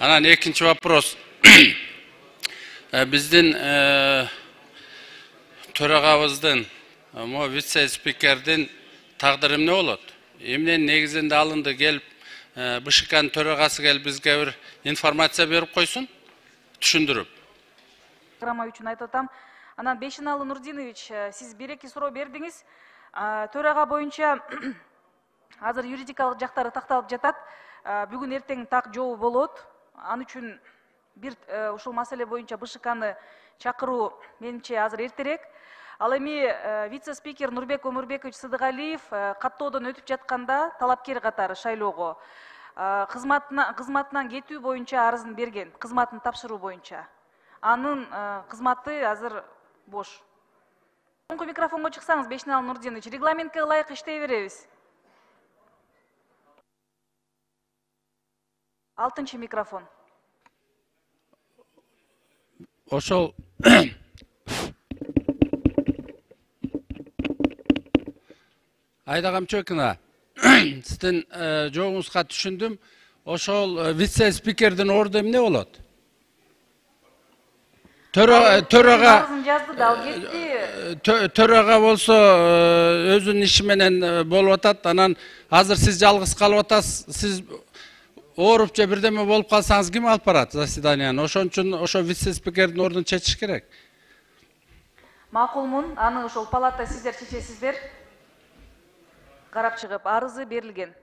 Анан экинчи вопрос. Биздин төрагабыздын, вице-спикердин тагдыры эмне болот? Эмненин негизинде алынды келип, БШКнын төрагасы келип бизге бир информация берип койсун, түшүндүрүп. Программа үчүн айтып атам. Анан Бейшеналы Нурдинович, сиз бир-эки суроо бердиңиз. Төрага боюнча азыр юридикалык жактары такталып жатат. Бүгүн эртең так жообу болот. Ал үчүн бир ушул маселе боюнча БШКны чакыруу менимче азыр эртерээк. Ал эми вице-спикер Нурбек Өмүрбекович Сыдыгалиев каттоодон өтүп жатканда талапкер катары шайлоого кызматынан кетүү боюнча арызын берген, кызматын тапшыруу боюнча. Анын кызматы азыр бош. Соңку микрофонго чыксаңыз, Бейшеналы Нурдинович, регламентке ылайык иштей беребиз. 6-чы микрофон. Ошол Айда Камчыбекова, сиздин жообуңузга түшүндүм. Ошол вице-спикердин орду эмне болот? Төрага болсо өзүнүн иши менен болуп атат. Анан азыр сиз жалгыз калып атасыз. Сиз ооруп же бирдеме болуп калсаңыз ким алып барат заседанияны? Ошон үчүн ошо вице-спикердин ордун чечиш керек. Макулмун, аны ошол палата сиздер чечесиздер. Карап чыгып, арызы берилген.